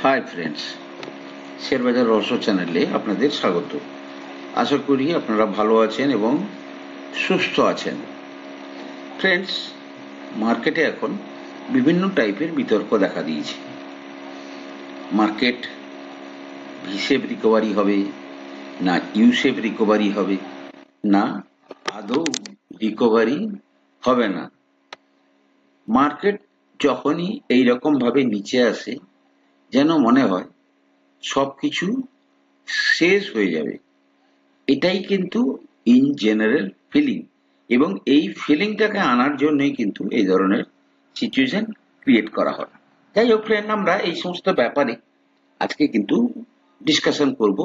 Hi friends, share বাজার রহস্য চ্যানেলে আপনাদের স্বাগত। আশা করি আপনারা ভালো আছেন এবং সুস্থ আছেন। ফ্রেন্ডস, মার্কেটে এখন বিভিন্ন টাইপের বিতর্ক দেখা দিয়েছে। মার্কেট ভি শেপ রিকভারি হবে, না ইউ শেপ রিকভারি হবে, না আদৌ রিকভারি হবে না। মার্কেট যখনই এইরকম ভাবে নিচে আসে, যেন মনে হয় সবকিছু শেষ হয়ে যাবে। এটাই কিন্তু ইন জেনারেল ফিলিং, এবং এই ফিলিংটাকে আনার জন্যই কিন্তু এই ধরনের সিচুয়েশন ক্রিয়েট করা হয়। যাই হোক ফ্রেন্ড, আমরা এই সমস্ত ব্যাপারে আজকে কিন্তু ডিসকাশন করব।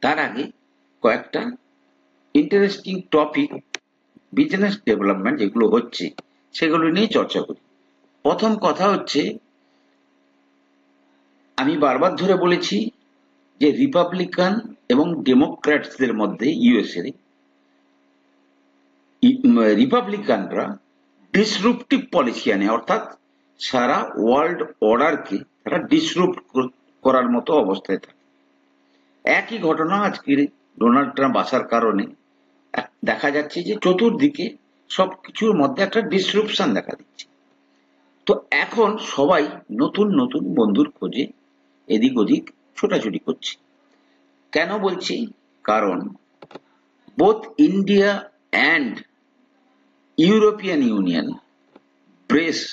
তার আগে কয়েকটা ইন্টারেস্টিং টপিক, বিজনেস ডেভেলপমেন্ট যেগুলো হচ্ছে সেগুলো নিয়ে চর্চা করি। প্রথম কথা হচ্ছে, আমি বারবার ধরে বলেছি যে রিপাবলিকান এবং ডেমোক্র্যাটসদের মধ্যে ইউএসএ রিপাবলিকানরা ডিসরুপটিভ পলিসি আনে, অর্থাৎ সারা ওয়ার্ল্ড অর্ডারকে তারা ডিসরুপ্ট করার মতো অবস্থায় থাকে। একই ঘটনা আজকে ডোনাল্ড ট্রাম্প আসার কারণে দেখা যাচ্ছে যে চতুর্দিকে সবকিছুর মধ্যে একটা ডিসরুপশন দেখা দিচ্ছে। তো এখন সবাই নতুন নতুন বন্ধুর খোঁজে এদিক ওদিক ছোটাছুটি করছে। কেন বলছি? কারণ both India and European Union brace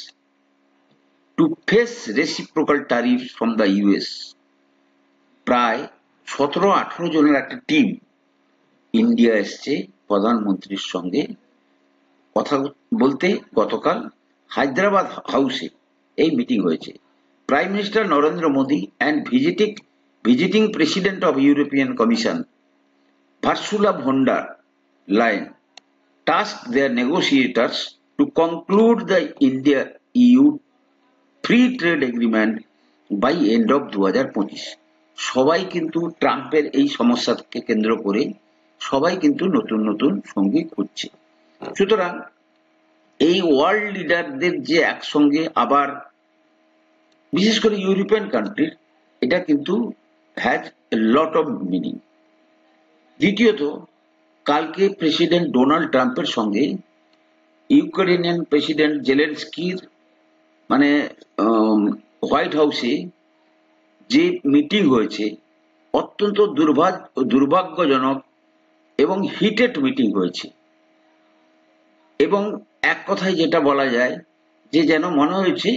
to face reciprocal tariffs from the US. প্রায় 17-18 জনের একটা টিম ইন্ডিয়া এসছে প্রধানমন্ত্রীর সঙ্গে কথা বলতে। গতকাল হায়দ্রাবাদ হাউসে এই মিটিং হয়েছে। Prime minister Narendra Modi and visiting president of European Commission Ursula von der Leyen tasked their negotiators to conclude the India-EU free trade agreement by end of 2025. সবাই কিন্তু ট্রাম্পের এই সমস্যাকে কেন্দ্র করে সবাই কিন্তু নতুন নতুন সঙ্গী খুঁজছে। সুতরাং এই ওয়ার্ল্ড লিডারদের যে একসঙ্গে আবার, বিশেষ করে ইউরোপিয়ান কান্ট্রির, এটা কিন্তু has a lot of meaning. দ্বিতীয়ত, কালকে প্রেসিডেন্ট ডোনাল্ড ট্রাম্পের সঙ্গে ইউক্রেনিয়ান প্রেসিডেন্ট জেলেনস্কির হোয়াইট হাউসে যে মিটিং হয়েছে, অত্যন্ত দুর্ভাগ্যজনক এবং হিটেড মিটিং হয়েছে। এবং এক কথায় যেটা বলা যায় যে যেন মনে হয়েছে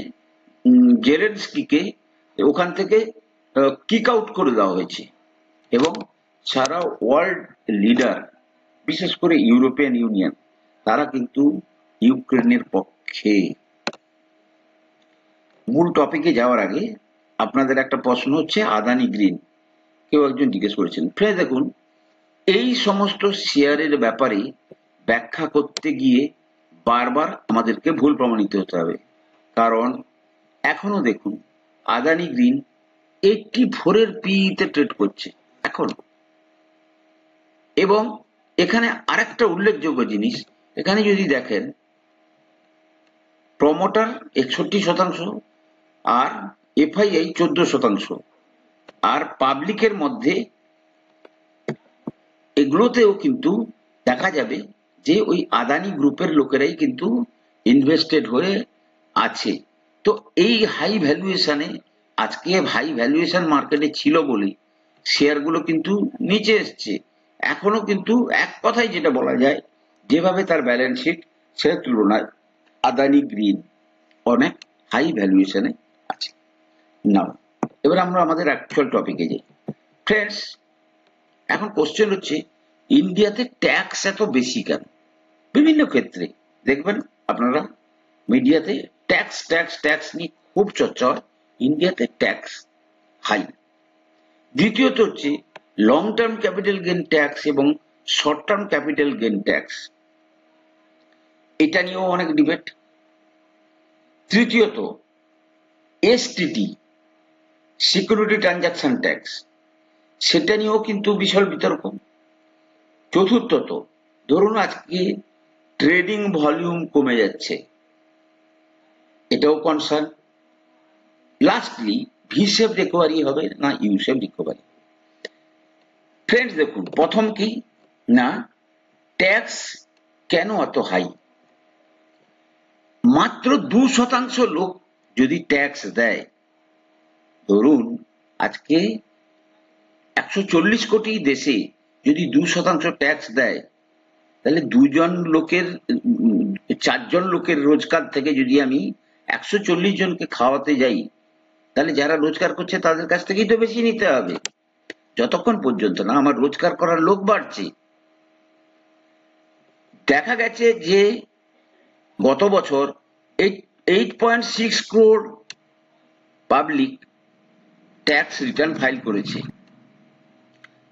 জেলেনস্কিকে ওখান থেকে কিক আউট করে দেওয়া হয়েছে, এবং সারা ওয়ার্ল্ড লিডার, বিশেষ করে ইউরোপিয়ান ইউনিয়ন, তারা কিন্তু ইউক্রেনের পক্ষে। মূল টপিকে যাওয়ার আগে আপনাদের একটা প্রশ্ন হচ্ছে আদানি গ্রিন, কেউ একজন জিজ্ঞেস করেছেন। ফ্রেন্ড দেখুন, এই সমস্ত শেয়ারের ব্যাপারে ব্যাখ্যা করতে গিয়ে বারবার আমাদেরকে ভুল প্রমাণিত হতে হবে। কারণ এখনো দেখুন আদানি গ্রিন 84 পিতে ট্রেড করছে এখন। এবং এখানে আরেকটা উল্লেখযোগ্য জিনিস, এখানে যদি দেখেন প্রমোটার 61%, আর এফআইআই 14%, আর পাবলিকের মধ্যে এগুলোতেও কিন্তু দেখা যাবে যে ওই আদানি গ্রুপের লোকেরাই কিন্তু ইনভেস্টেড হয়ে আছে। তো এই হাই ভ্যালুয়েশনে, আজকে হাই ভ্যালুয়েশন মার্কেটে ছিল বলে শেয়ারগুলো কিন্তু নিচে এসছে। এখনো কিন্তু এক কথায় যেটা বলা যায়, যেভাবে তার ব্যালেন্স শিট, সে তুলনায় আদানি গ্রিন অনেক হাই ভ্যালুয়েশনে আছে। নাও এবার আমরা আমাদের অ্যাকচুয়াল টপিকে যাই। ফ্রেন্ডস, এখন কোশ্চেন হচ্ছে ইন্ডিয়াতে ট্যাক্স এত বেশি কেন? বিভিন্ন ক্ষেত্রে দেখবেন আপনারা মিডিয়াতে ট্যাক্স ট্যাক্স ট্যাক্স নিয়ে খুব চর্চা হয়। ইন্ডিয়াতে ট্যাক্স হাই। দ্বিতীয়ত হচ্ছে long term capital gain tax এবং short term capital gain tax, এটা নিয়েও অনেক ডিবেট। তৃতীয়ত এসটিটি, সিকিউরিটি ট্রানজাকশন ট্যাক্স, সেটা নিয়েও কিন্তু বিশাল বিতর্ক। চতুর্থত ধরুন আজকে ট্রেডিং ভলিউম কমে যাচ্ছে, এটাও concern. Lastly V shape recovery হবে না ইউ শেপ রিকভারি। ফ্রেন্ডস দেখুন, প্রথম কি না, ট্যাক্স কেন এত হাই? মাত্র 2% লোক যদি ট্যাক্স দেয়, ধরুন আজকে 140 কোটি দেশে যদি 2% ট্যাক্স দেয়, তাহলে 4 জন লোকের রোজগার থেকে যদি আমি 140 জনকে খাওয়াতে যাই, তাহলে যারা রোজগার করছে তাদের কাছ থেকেই তো বেশি নিতে হবে, যতক্ষণ পর্যন্ত না আমার রোজগার করার লোক বাড়ছে। দেখা গেছে যে গত বছর 8.6 crore public tax return file করেছে,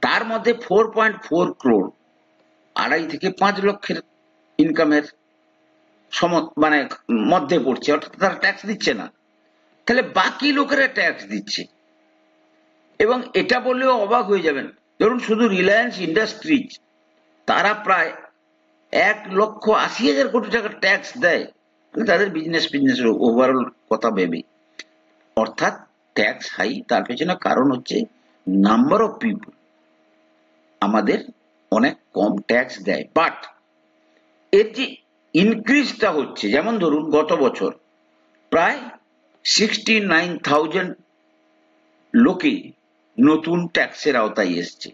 তার মধ্যে 4.4 crore 2.5 থেকে 5 লক্ষের ইনকামের মানে মধ্যে পড়ছে, অর্থাৎ তারা ট্যাক্স দিচ্ছে না। তাহলে বাকি লোকেরা ট্যাক্স দিচ্ছে, এবং এটা বললেও অবাক হয়ে যাবেন, ধরুন শুধু রিলায়েন্স ইন্ডাস্ট্রিজ তারা প্রায় 1,80,000 কোটি টাকা ট্যাক্স দেয়, মানে তাদের বিজনেস ওভারঅল কথা ভেবে। অর্থাৎ ট্যাক্স হাই, তার পেছনে কারণ হচ্ছে নাম্বার অফ পিপল আমাদের অনেক কম ট্যাক্স দেয়। বাট এর যে ইনক্রিজটা হচ্ছে, যেমন ধরুন গত বছর প্রায় 69,000 লোকে নতুন ট্যাক্সের আওতায় এসছে,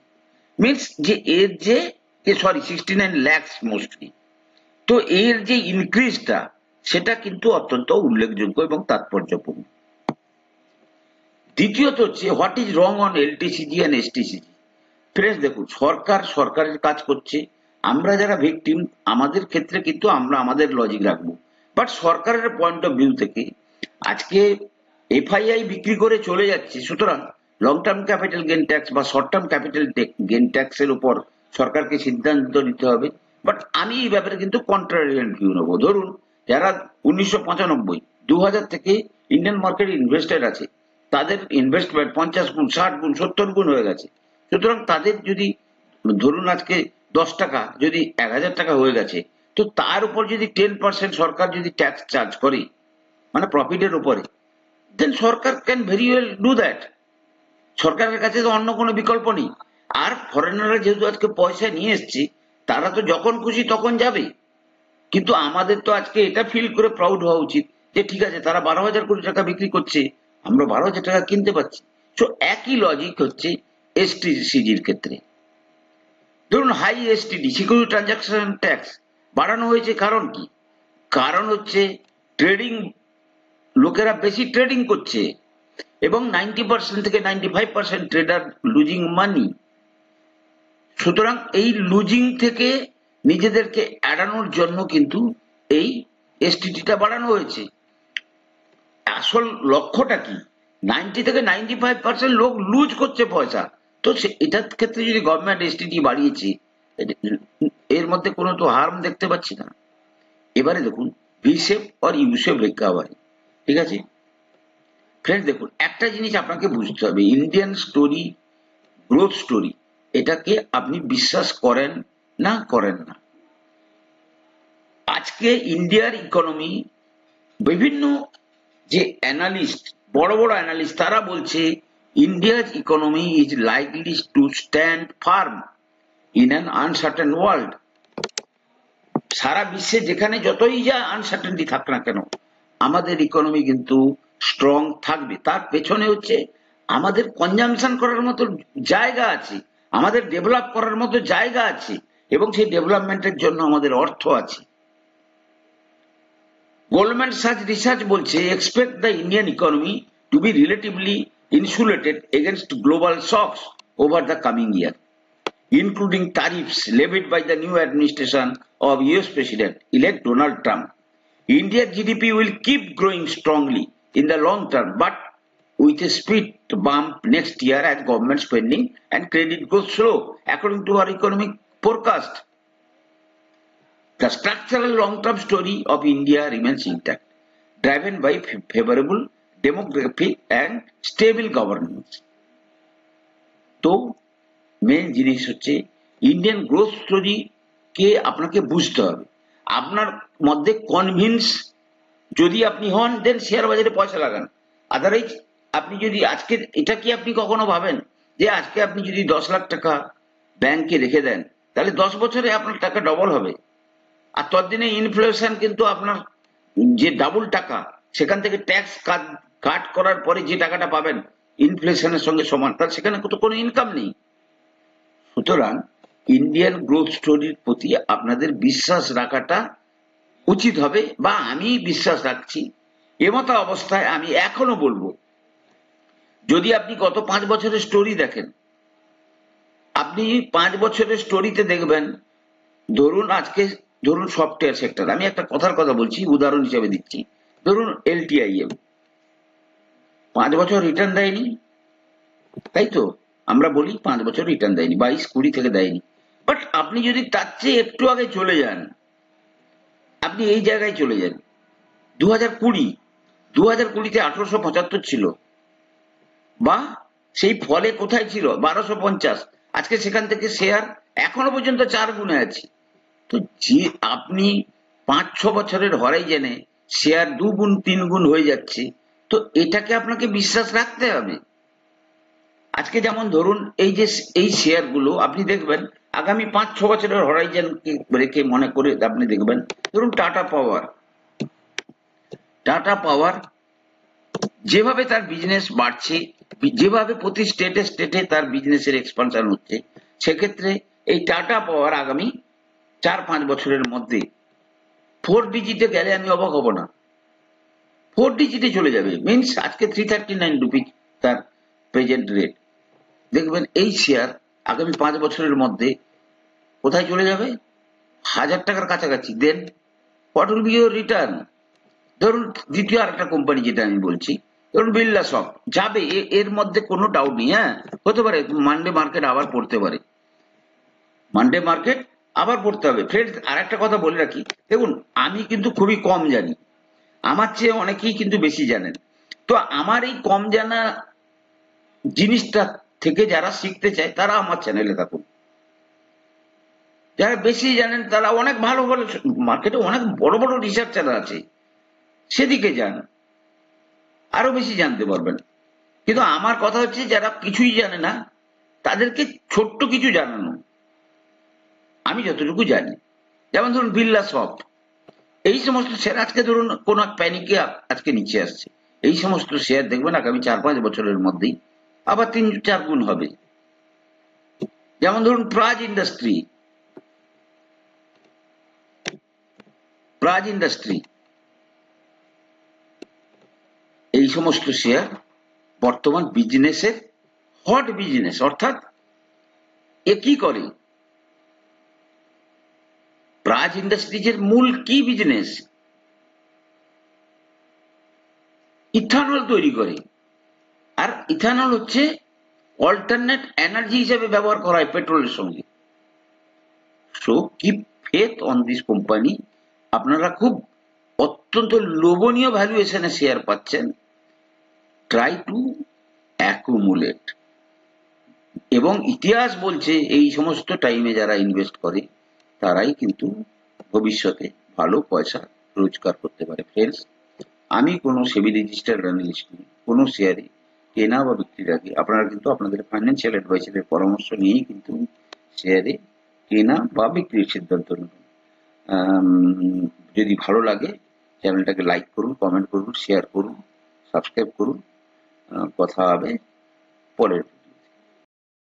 মিনস যে এর যে 69 lakhs মোস্টলি। তো এর যে ইনক্রিজটা সেটা কিন্তু অত্যন্ত উল্লেখযোগ্য এবং তাৎপর্যপূর্ণ। দ্বিতীয়ত হচ্ছে what is wrong on LTCG and এসটিসিজি। Friends দেখুন, সরকারের কাজ করছে, আমরা যারা ভিকটিম আমাদের ক্ষেত্রে কিন্তু আমরা আমাদের লজিক রাখবো, বাট সরকারের পয়েন্ট অফ ভিউ থেকে আজকে এফআইআই বিক্রি করে চলে যাচ্ছে, সুতরাং long term capital gain tax বা শর্ট টার্ম ক্যাপিটাল গেন ট্যাক্সের উপর সরকারকে সিদ্ধান্ত নিতে হবে। বাট আমি এই ব্যাপারে কিন্তু কন্ট্রারিয়ান ভিউ নেবো। ধরুন যারা 1995 2000 থেকে ইন্ডিয়ান মার্কেটে ইনভেস্টেড আছে, তাদের ইনভেস্টমেন্ট 50 গুণ 60 গুণ 70 গুণ হয়ে গেছে, সুতরাং তাদের যদি ধরুন আজকে 10 টাকা যদি 1000 টাকা হয়ে গেছে, তো তার উপর যদি 10% সরকার যদি ট্যাক্স চার্জ করে, মানে প্রফিটের উপরে, দেন সরকার can very well do that. সরকারের কাছে তো অন্য কোনো বিকল্প নেই। আর ফরেনাররা যেহেতু আজকে পয়সা নিয়ে এসছে, তারা তো যখন খুশি তখন যাবে, কিন্তু আমাদের তো আজকে এটা ফিল করে প্রাউড হওয়া উচিত যে ঠিক আছে, তারা 12,000 কোটি টাকা বিক্রি করছে, আমরা 12,000 টাকা কিনতে পারছি। তো একই লজিক হচ্ছে এসটিসিজির ক্ষেত্রে। ধরুন high STT security transaction tax বাড়ানো হয়েছে, কারণ কি? কারণ হচ্ছে ট্রেডিং, লোকেরা বেশি ট্রেডিং করছে এবং 90% থেকে 95% ট্রেডার লুজিং মানি। সুতরাং এই লুজিং থেকে নিজেদেরকে এড়ানোর জন্য কিন্তু এই এসটিডিটা বাড়ানো হয়েছে। আসল লক্ষ্যটা কি? 90 থেকে 95% লোক লুজ করছে পয়সা, তো এটার ক্ষেত্রে যদি গভর্নমেন্ট এসটিডি বাড়িয়েছে, এর মধ্যে কোনো তো হার্ম দেখতে পাচ্ছি না। এবারে দেখুন V shape are you shape recovery, ঠিক আছে ফ্রেন্ডস। দেখুন একটা জিনিস আপনাকে বুঝতে হবে, ইন্ডিয়ান স্টোরি, গ্রোথ স্টোরি, এটাকে আপনি বিশ্বাস করেন না করেন না, আজকে ইন্ডিয়ার ইকোনমি, বিভিন্ন যে অ্যানালিস্ট, বড় বড় অ্যানালিস্ট, তারা বলছে ইন্ডিয়ার economy is likely to stand firm in an uncertain world. সারা বিশ্বে যেখানে যতই যা আনসার্টেনটি থাক না কেন, আমাদের ইকোনমি কিন্তু স্ট্রং থাকবে। তার পেছনে হচ্ছে আমাদের কনজামশন করার মতো জায়গা আছে, আমাদের ডেভেলপ করার মতো জায়গা আছে, এবং সেই ডেভেলপমেন্টের জন্য আমাদের অর্থ আছে। গোল্ডম্যান সাচ রিসার্চ বলছে expect the Indian economy to be relatively insulated against global shocks over the coming year, including tariffs levied by the new administration of US President-elect Donald Trump. India's GDP will keep growing strongly in the long term, but with a speed bump next year as government spending and credit goes slow, according to our economic forecast. The structural long-term story of India remains intact, driven by favorable demographic and stable governance. তো main জিনিস হচ্ছে Indian growth story কে আপনাকে বুঝতে হবে। আপনার মধ্যে convince যদি আপনি হন, দেন শেয়ার বাজারে পয়সা লাগান, আদারওয়াইজ আপনি যদি আজকে, এটা কি আপনি কখনো ভাবেন যে আজকে আপনি যদি 10 লাখ টাকা ব্যাংকে রেখে দেন, তাহলে 10 বছরে আপনার টাকা ডবল হবে। আর ততদিনে ইনফ্লেশন কিন্তু আপনার যে ডাবল টাকা, সেখান থেকে ট্যাক্স কাট করার পরে যে টাকাটা পাবেন ইনফ্লেশনের সঙ্গে সমান, তার সেখানে তো কোনো ইনকাম নেই। সুতরাং ইন্ডিয়ান গ্রোথ স্টোরির প্রতি আপনাদের বিশ্বাস রাখাটা উচিত হবে, বা আমি বিশ্বাস রাখছি। এমতো অবস্থায় আমি এখনো বলবো, যদি আপনি গত 5 বছরের স্টোরি দেখেন, আপনি 5 বছরের স্টোরিতে দেখবেন, ধরুন আজকে, ধরুন সফটওয়্যার সেক্টর, আমি একটা কথার কথা বলছি, উদাহরণ হিসেবে দিচ্ছি, ধরুন LTIM 5 বছর রিটার্ন দেয়নি, তাই তো? আমরা বলি 5 বছর রিটার্ন দেয়নি, 22-20 থেকে দেয়নি। বাট আপনি যদি তার চেয়ে একটু আগে চলে যান, আপনি এই জায়গায় চলে যান 2020 1875 ছিল, বা সেই ফলে কোথায় ছিল 1250, আজকে সেখান থেকে শেয়ার এখনো পর্যন্ত 4 গুণে আছে। তো যে আপনি 5-6 বছরের হরাইজনে শেয়ার 2 গুণ 3 গুণ হয়ে যাচ্ছে, তো এটাকে আপনাকে বিশ্বাস রাখতে হবে। আজকে যেমন ধরুন এই যে এই শেয়ার গুলো আপনি দেখবেন আগামী 5-6 বছরের হরাইজন রেখে মনে করে আপনি দেখবেন, ধরুন টাটা পাওয়ার যেভাবে তার বিজনেস বাড়ছে, যেভাবে প্রতি স্টেটে স্টেটে তার বিজনেসের এক্সপানশন হচ্ছে, সেক্ষেত্রে এই টাটা পাওয়ার আগামী 4-5 বছরের মধ্যে 4 ডিজিটে গেলে আমি অবাক হব না। 4 ডিজিটে চলে যাবে, মিনস আজকে 339 রুপি তার প্রেজেন্ট রেট। দেখবেন এই শেয়ার আগামী 5 বছরের মধ্যে কোথায় চলে যাবে? 1000 টাকার কাছাকাছি। Then what will be your return? ধরুন দ্বিতীয় আরেকটা কোম্পানি যেটা আমি বলছি, ধরুন বিড়লা সফট যাবে, এর মধ্যে কোনো ডাউট নেই। হ্যাঁ, হতে পারে মানডে মার্কেট আবার পড়তে পারে, মানডে মার্কেট আবার পড়তে হবে। ফ্রেন্ডস, আর একটা কথা বলে রাখি, দেখুন আমি কিন্তু খুবই কম জানি, আমার চেয়ে অনেকেই কিন্তু বেশি জানেন। তো আমার এই কম জানা জিনিসটা থেকে যারা শিখতে চায় তারা আমার চ্যানেলে থাকুন। যারা বেশি জানেন তারা অনেক ভালো ভালো, মার্কেটে অনেক বড় বড় রিসার্চার আছে, সেদিকে যান, আরো বেশি জানতে পারবেন। কিন্তু আমার কথা হচ্ছে যারা কিছুই জানে না তাদেরকে ছোট্ট কিছু জানানো, আমি যতটুকু জানি। যেমন ধরুন বিড়লা সফট, এই সমস্ত শেয়ার আজকে ধরুন কোন এক প্যানিকে আজকে নিচে আসছে, এই সমস্ত শেয়ার দেখবেন আগামী 4-5 বছরের মধ্যেই আবার 3-4 গুণ হবে। যেমন ধরুন প্রাজ ইন্ডাস্ট্রি, এই সমস্ত শেয়ার বর্তমান বিজনেসের হট বিজনেস। অর্থাৎ এ কি করে? প্রাজ ইন্ডাস্ট্রিজের মূল কি বিজনেস? ইথানল তৈরি করে, আর ইথানল হচ্ছে অল্টারনেট এনার্জি হিসেবে ব্যবহার করা হয় পেট্রোলের সঙ্গে। So keep faith on this company. আপনারা খুব অত্যন্ত লোভনীয় ভ্যালুয়েশনে শেয়ার পাচ্ছেন। Try to accumulate. এবং ইতিহাস বলছে এই সমস্ত টাইমে যারা ইনভেস্ট করে তারাই কিন্তু ভবিষ্যতে ভালো পয়সা রোজগার করতে পারে। ফ্রেন্ডস, আমি কোনো সেবি রেজিস্টার্ড অ্যানালিস্ট নই। কোনো শেয়ারে কেনা বা বিক্রির আগে আপনারা কিন্তু আপনাদের ফাইন্যান্সিয়াল অ্যাডভাইসারের পরামর্শ নিয়েই কিন্তু শেয়ারে কেনা বা বিক্রির সিদ্ধান্ত নেবেন। যদি ভালো লাগে চ্যানেলটাকে লাইক করুন, কমেন্ট করুন, শেয়ার করুন, সাবস্ক্রাইব করুন। কথা হবে পরের